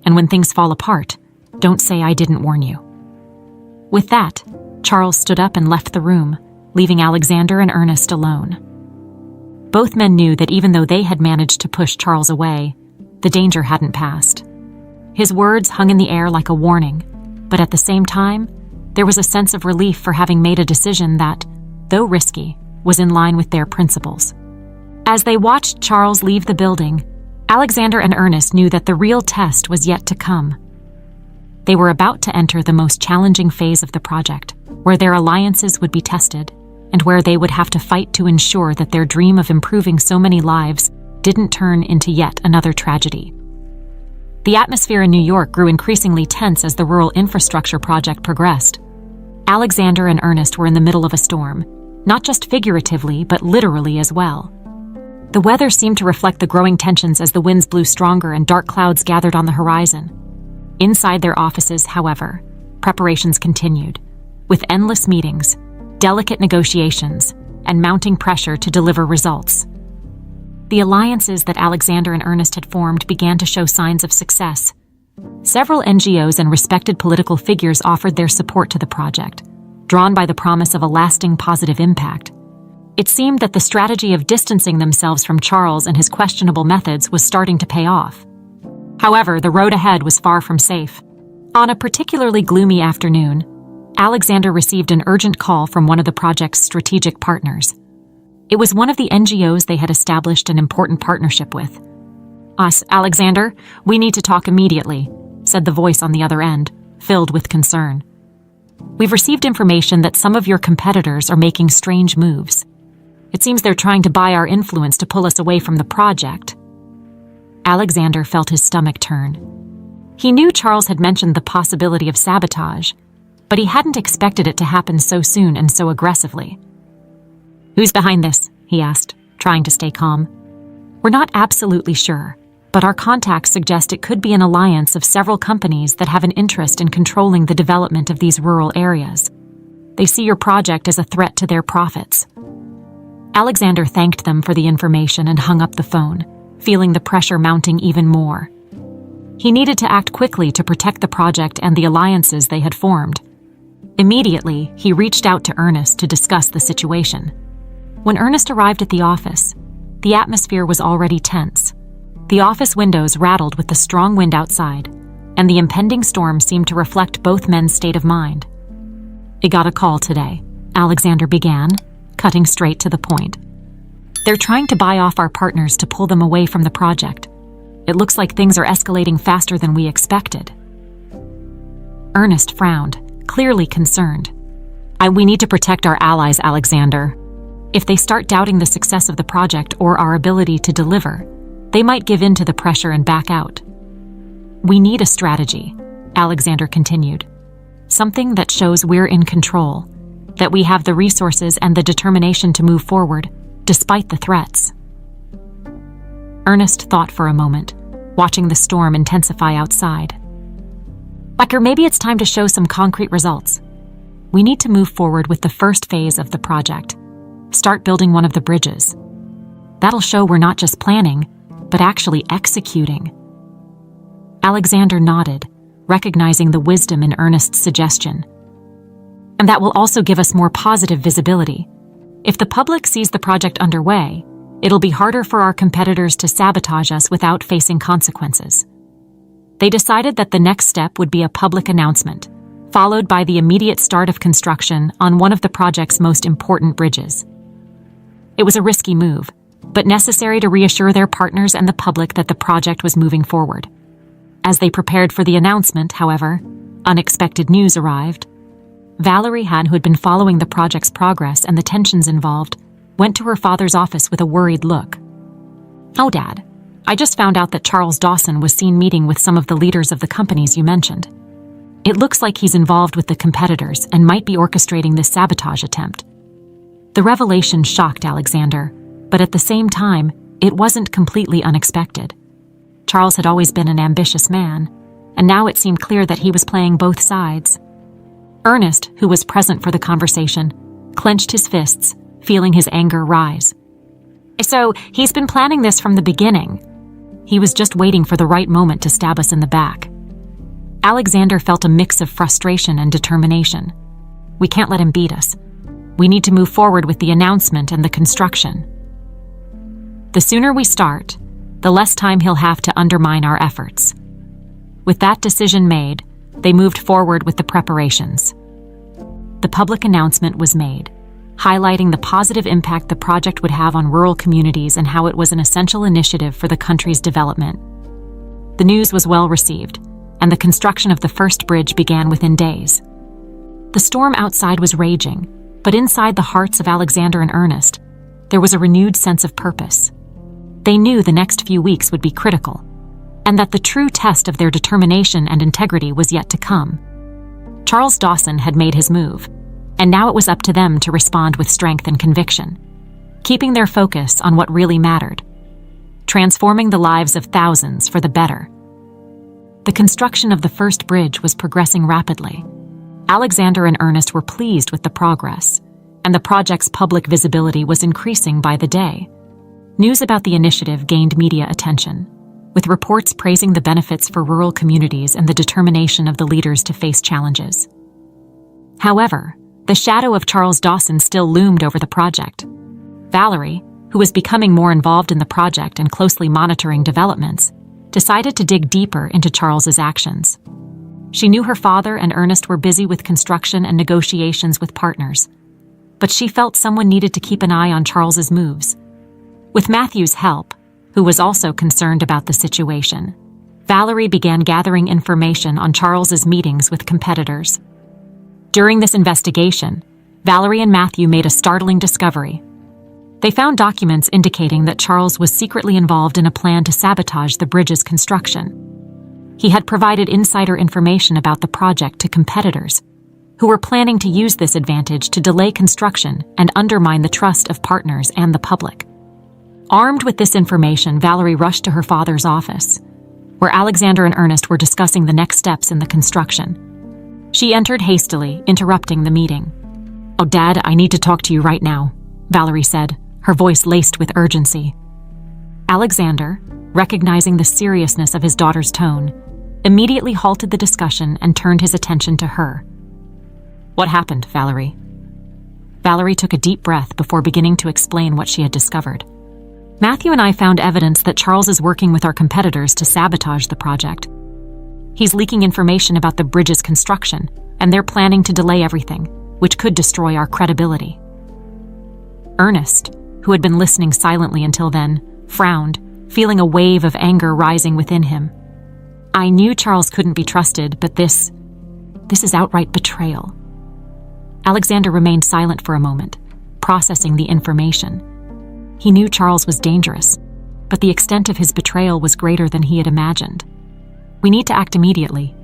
and when things fall apart, don't say I didn't warn you. With that, Charles stood up and left the room, leaving Alexander and Ernest alone. Both men knew that even though they had managed to push Charles away, the danger hadn't passed. His words hung in the air like a warning, but at the same time, there was a sense of relief for having made a decision that, though risky, was in line with their principles. As they watched Charles leave the building, Alexander and Ernest knew that the real test was yet to come. They were about to enter the most challenging phase of the project, where their alliances would be tested, and where they would have to fight to ensure that their dream of improving so many lives didn't turn into yet another tragedy. The atmosphere in New York grew increasingly tense as the rural infrastructure project progressed. Alexander and Ernest were in the middle of a storm, not just figuratively, but literally as well. The weather seemed to reflect the growing tensions as the winds blew stronger and dark clouds gathered on the horizon. Inside their offices, however, preparations continued, with endless meetings, delicate negotiations, and mounting pressure to deliver results. The alliances that Alexander and Ernest had formed began to show signs of success. Several NGOs and respected political figures offered their support to the project, drawn by the promise of a lasting positive impact. It seemed that the strategy of distancing themselves from Charles and his questionable methods was starting to pay off. However, the road ahead was far from safe. On a particularly gloomy afternoon, Alexander received an urgent call from one of the project's strategic partners. It was one of the NGOs they had established an important partnership with. "Us, Alexander, we need to talk immediately," said the voice on the other end, filled with concern. "We've received information that some of your competitors are making strange moves. It seems they're trying to buy our influence to pull us away from the project." Alexander felt his stomach turn. He knew Charles had mentioned the possibility of sabotage, but he hadn't expected it to happen so soon and so aggressively. "Who's behind this?" he asked, trying to stay calm. "We're not absolutely sure, but our contacts suggest it could be an alliance of several companies that have an interest in controlling the development of these rural areas. They see your project as a threat to their profits." Alexander thanked them for the information and hung up the phone, feeling the pressure mounting even more. He needed to act quickly to protect the project and the alliances they had formed. Immediately, he reached out to Ernest to discuss the situation. When Ernest arrived at the office, the atmosphere was already tense. The office windows rattled with the strong wind outside, and the impending storm seemed to reflect both men's state of mind. "I got a call today," Alexander began, cutting straight to the point. "They're trying to buy off our partners to pull them away from the project. It looks like things are escalating faster than we expected." Ernest frowned, clearly concerned. We need to protect our allies, Alexander. If they start doubting the success of the project or our ability to deliver, they might give in to the pressure and back out." "We need a strategy," Alexander continued. "Something that shows we're in control, that we have the resources and the determination to move forward, despite the threats." Ernest thought for a moment, watching the storm intensify outside. "Or maybe it's time to show some concrete results. We need to move forward with the first phase of the project. Start building one of the bridges. That'll show we're not just planning, but actually executing." Alexander nodded, recognizing the wisdom in Ernest's suggestion. "And that will also give us more positive visibility. If the public sees the project underway, it'll be harder for our competitors to sabotage us without facing consequences." They decided that the next step would be a public announcement, followed by the immediate start of construction on one of the project's most important bridges. It was a risky move, but necessary to reassure their partners and the public that the project was moving forward. As they prepared for the announcement, however, unexpected news arrived. Valerie Han, who had been following the project's progress and the tensions involved, went to her father's office with a worried look. "Oh, Dad, I just found out that Charles Dawson was seen meeting with some of the leaders of the companies you mentioned. It looks like he's involved with the competitors and might be orchestrating this sabotage attempt." The revelation shocked Alexander, but at the same time, it wasn't completely unexpected. Charles had always been an ambitious man, and now it seemed clear that he was playing both sides. Ernest, who was present for the conversation, clenched his fists, feeling his anger rise. "So, he's been planning this from the beginning. He was just waiting for the right moment to stab us in the back." Alexander felt a mix of frustration and determination. "We can't let him beat us. We need to move forward with the announcement and the construction. The sooner we start, the less time he'll have to undermine our efforts." With that decision made, they moved forward with the preparations. The public announcement was made, highlighting the positive impact the project would have on rural communities and how it was an essential initiative for the country's development. The news was well received, and the construction of the first bridge began within days. The storm outside was raging, but inside the hearts of Alexander and Ernest, there was a renewed sense of purpose. They knew the next few weeks would be critical, and that the true test of their determination and integrity was yet to come. Charles Dawson had made his move, and now it was up to them to respond with strength and conviction, keeping their focus on what really mattered, transforming the lives of thousands for the better. The construction of the first bridge was progressing rapidly. Alexander and Ernest were pleased with the progress, and the project's public visibility was increasing by the day. News about the initiative gained media attention, with reports praising the benefits for rural communities and the determination of the leaders to face challenges. However, the shadow of Charles Dawson still loomed over the project. Valerie, who was becoming more involved in the project and closely monitoring developments, decided to dig deeper into Charles's actions. She knew her father and Ernest were busy with construction and negotiations with partners, but she felt someone needed to keep an eye on Charles's moves. With Matthew's help, who was also concerned about the situation, Valerie began gathering information on Charles's meetings with competitors. During this investigation, Valerie and Matthew made a startling discovery. They found documents indicating that Charles was secretly involved in a plan to sabotage the bridge's construction. He had provided insider information about the project to competitors, who were planning to use this advantage to delay construction and undermine the trust of partners and the public. Armed with this information, Valerie rushed to her father's office, where Alexander and Ernest were discussing the next steps in the construction. She entered hastily, interrupting the meeting. "Oh, Dad, I need to talk to you right now," Valerie said, her voice laced with urgency. Alexander, recognizing the seriousness of his daughter's tone, immediately halted the discussion and turned his attention to her. "What happened, Valerie?" Valerie took a deep breath before beginning to explain what she had discovered. "Matthew and I found evidence that Charles is working with our competitors to sabotage the project. He's leaking information about the bridge's construction, and they're planning to delay everything, which could destroy our credibility." Ernest, who had been listening silently until then, frowned, feeling a wave of anger rising within him. "I knew Charles couldn't be trusted, but this is outright betrayal." Alexander remained silent for a moment, processing the information. He knew Charles was dangerous, but the extent of his betrayal was greater than he had imagined. "We need to act immediately.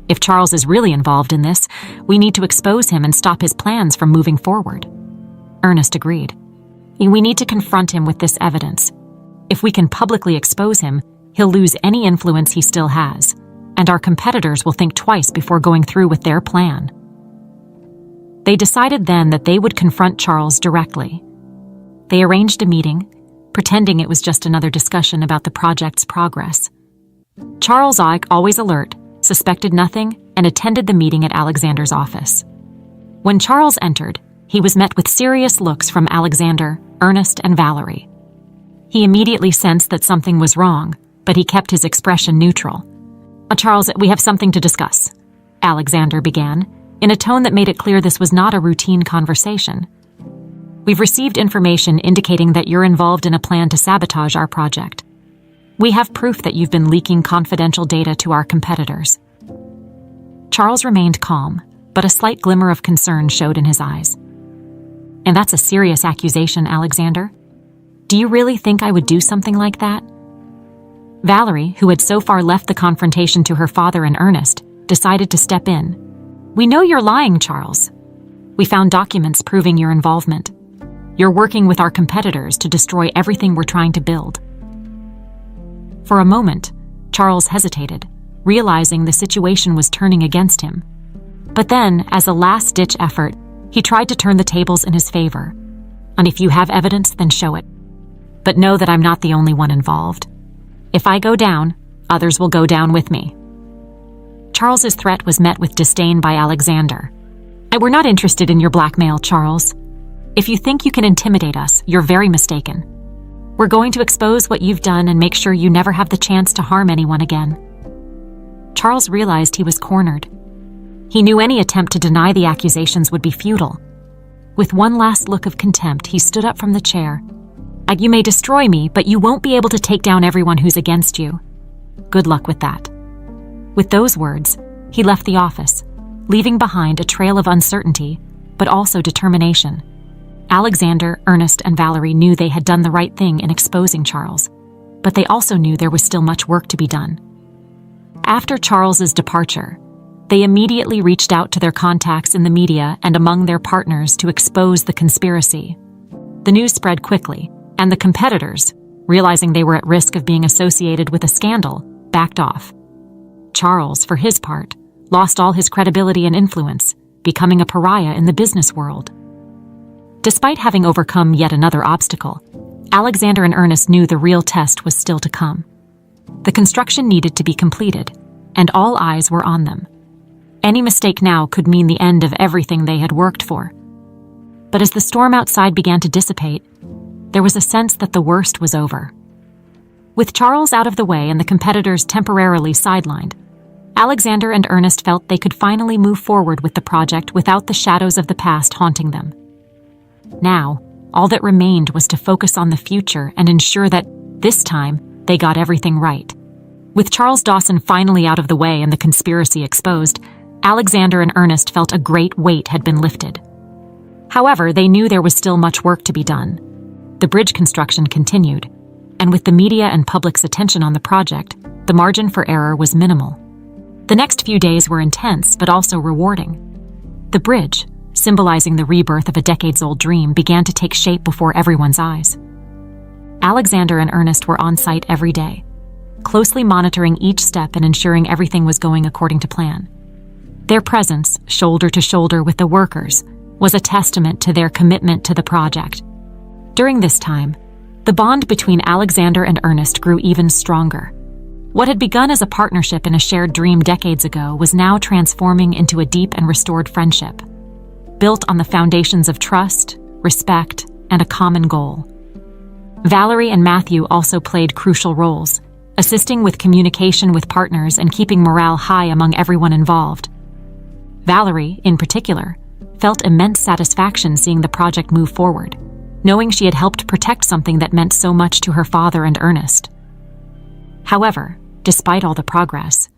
If Charles is really involved in this, we need to expose him and stop his plans from moving forward." Ernest agreed. "We need to confront him with this evidence. If we can publicly expose him, he'll lose any influence he still has, and our competitors will think twice before going through with their plan." They decided then that they would confront Charles directly. They arranged a meeting, pretending it was just another discussion about the project's progress. Charles Ike, always alert, suspected nothing and attended the meeting at Alexander's office. When Charles entered, he was met with serious looks from Alexander, Ernest, and Valerie. He immediately sensed that something was wrong, but he kept his expression neutral. "Charles, we have something to discuss," Alexander began, in a tone that made it clear this was not a routine conversation. We've received information indicating that you're involved in a plan to sabotage our project. We have proof that you've been leaking confidential data to our competitors." Charles remained calm, but a slight glimmer of concern showed in his eyes. "And that's a serious accusation, Alexander. Do you really think I would do something like that?" Valerie, who had so far left the confrontation to her father and Ernest, decided to step in. "We know you're lying, Charles. We found documents proving your involvement. You're working with our competitors to destroy everything we're trying to build." For a moment, Charles hesitated, realizing the situation was turning against him. But then, as a last-ditch effort, he tried to turn the tables in his favor. "And if you have evidence, then show it. But know that I'm not the only one involved. If I go down, others will go down with me." Charles's threat was met with disdain by Alexander. "We're not interested in your blackmail, Charles. If you think you can intimidate us, you're very mistaken. We're going to expose what you've done and make sure you never have the chance to harm anyone again." Charles realized he was cornered. He knew any attempt to deny the accusations would be futile. With one last look of contempt, he stood up from the chair. "You may destroy me, but you won't be able to take down everyone who's against you. Good luck with that." With those words, he left the office, leaving behind a trail of uncertainty, but also determination. Alexander, Ernest, and Valerie knew they had done the right thing in exposing Charles, but they also knew there was still much work to be done. After Charles's departure, they immediately reached out to their contacts in the media and among their partners to expose the conspiracy. The news spread quickly, and the competitors, realizing they were at risk of being associated with a scandal, backed off. Charles, for his part, lost all his credibility and influence, becoming a pariah in the business world. Despite having overcome yet another obstacle, Alexander and Ernest knew the real test was still to come. The construction needed to be completed, and all eyes were on them. Any mistake now could mean the end of everything they had worked for. But as the storm outside began to dissipate, there was a sense that the worst was over. With Charles out of the way and the competitors temporarily sidelined, Alexander and Ernest felt they could finally move forward with the project without the shadows of the past haunting them. Now, all that remained was to focus on the future and ensure that, this time, they got everything right. With Charles Dawson finally out of the way and the conspiracy exposed, Alexander and Ernest felt a great weight had been lifted. However, they knew there was still much work to be done. The bridge construction continued, and with the media and public's attention on the project, the margin for error was minimal. The next few days were intense but also rewarding. The bridge, symbolizing the rebirth of a decades-old dream, began to take shape before everyone's eyes. Alexander and Ernest were on site every day, closely monitoring each step and ensuring everything was going according to plan. Their presence, shoulder to shoulder with the workers, was a testament to their commitment to the project. During this time, the bond between Alexander and Ernest grew even stronger. What had begun as a partnership and a shared dream decades ago was now transforming into a deep and restored friendship, built on the foundations of trust, respect, and a common goal. Valerie and Matthew also played crucial roles, assisting with communication with partners and keeping morale high among everyone involved. Valerie, in particular, felt immense satisfaction seeing the project move forward, knowing she had helped protect something that meant so much to her father and Ernest. However, despite all the progress,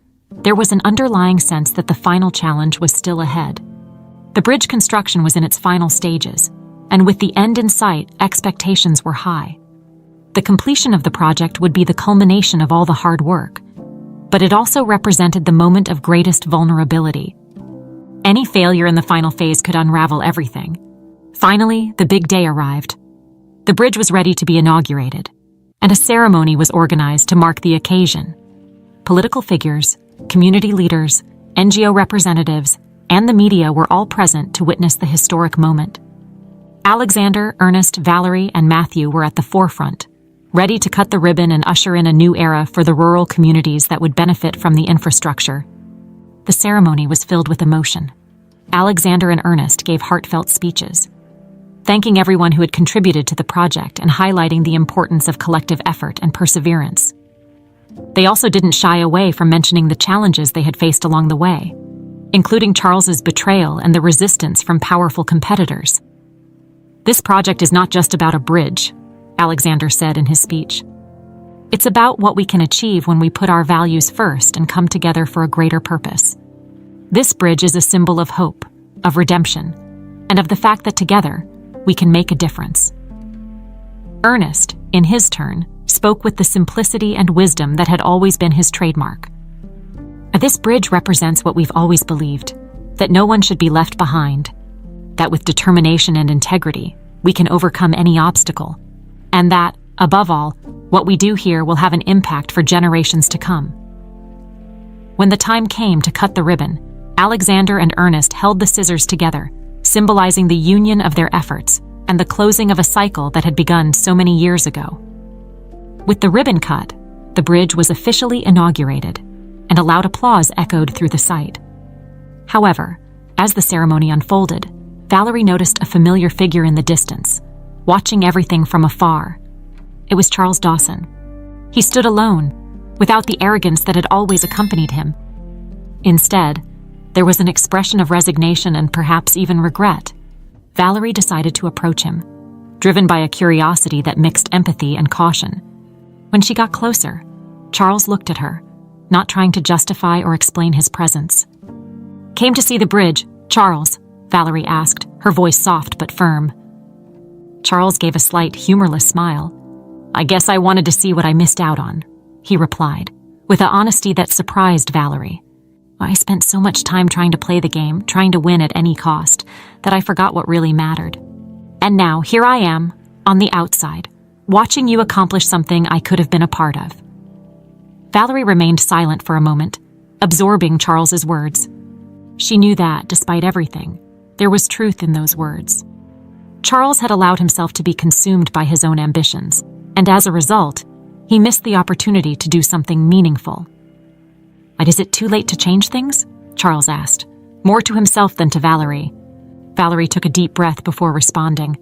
there was an underlying sense that the final challenge was still ahead. The bridge construction was in its final stages, and with the end in sight, expectations were high. The completion of the project would be the culmination of all the hard work, but it also represented the moment of greatest vulnerability. Any failure in the final phase could unravel everything. Finally, the big day arrived. The bridge was ready to be inaugurated, and a ceremony was organized to mark the occasion. Political figures, community leaders, NGO representatives, and the media were all present to witness the historic moment. Alexander, Ernest, Valerie, and Matthew were at the forefront, ready to cut the ribbon and usher in a new era for the rural communities that would benefit from the infrastructure. The ceremony was filled with emotion. Alexander and Ernest gave heartfelt speeches, thanking everyone who had contributed to the project and highlighting the importance of collective effort and perseverance. They also didn't shy away from mentioning the challenges they had faced along the way, including Charles's betrayal and the resistance from powerful competitors. "This project is not just about a bridge," Alexander said in his speech. "It's about what we can achieve when we put our values first and come together for a greater purpose. This bridge is a symbol of hope, of redemption, and of the fact that together we can make a difference." Ernest, in his turn, spoke with the simplicity and wisdom that had always been his trademark. "This bridge represents what we've always believed, that no one should be left behind, that with determination and integrity, we can overcome any obstacle, and that, above all, what we do here will have an impact for generations to come." When the time came to cut the ribbon, Alexander and Ernest held the scissors together, symbolizing the union of their efforts and the closing of a cycle that had begun so many years ago. With the ribbon cut, the bridge was officially inaugurated, and a loud applause echoed through the site. However, as the ceremony unfolded, Valerie noticed a familiar figure in the distance, watching everything from afar. It was Charles Dawson. He stood alone, without the arrogance that had always accompanied him. Instead, there was an expression of resignation and perhaps even regret. Valerie decided to approach him, driven by a curiosity that mixed empathy and caution. When she got closer, Charles looked at her, not trying to justify or explain his presence. "Came to see the bridge, Charles?" Valerie asked, her voice soft but firm. Charles gave a slight, humorless smile. "I guess I wanted to see what I missed out on," he replied, with an honesty that surprised Valerie. "I spent so much time trying to play the game, trying to win at any cost, that I forgot what really mattered. And now, here I am, on the outside, watching you accomplish something I could have been a part of." Valerie remained silent for a moment, absorbing Charles's words. She knew that, despite everything, there was truth in those words. Charles had allowed himself to be consumed by his own ambitions, and as a result, he missed the opportunity to do something meaningful. "But is it too late to change things?" Charles asked, more to himself than to Valerie. Valerie took a deep breath before responding.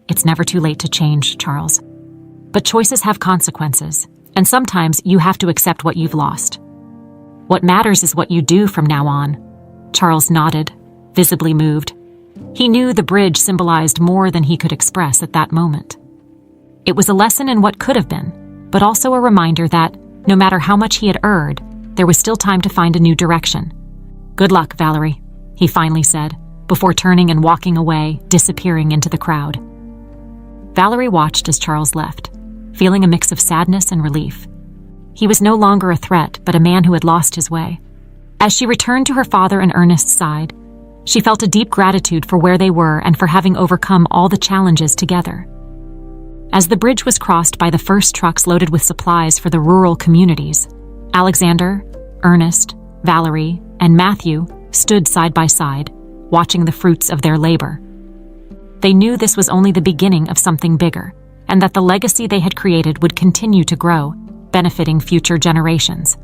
"It's never too late to change, Charles. But choices have consequences, and sometimes you have to accept what you've lost. What matters is what you do from now on." Charles nodded, visibly moved. He knew the bridge symbolized more than he could express at that moment. It was a lesson in what could have been, but also a reminder that, no matter how much he had erred, there was still time to find a new direction. "Good luck, Valerie," he finally said, before turning and walking away, disappearing into the crowd. Valerie watched as Charles left, feeling a mix of sadness and relief. He was no longer a threat, but a man who had lost his way. As she returned to her father and Ernest's side, she felt a deep gratitude for where they were and for having overcome all the challenges together. As the bridge was crossed by the first trucks loaded with supplies for the rural communities, Alexander, Ernest, Valerie, and Matthew stood side by side, watching the fruits of their labor. They knew this was only the beginning of something bigger, and that the legacy they had created would continue to grow, benefiting future generations.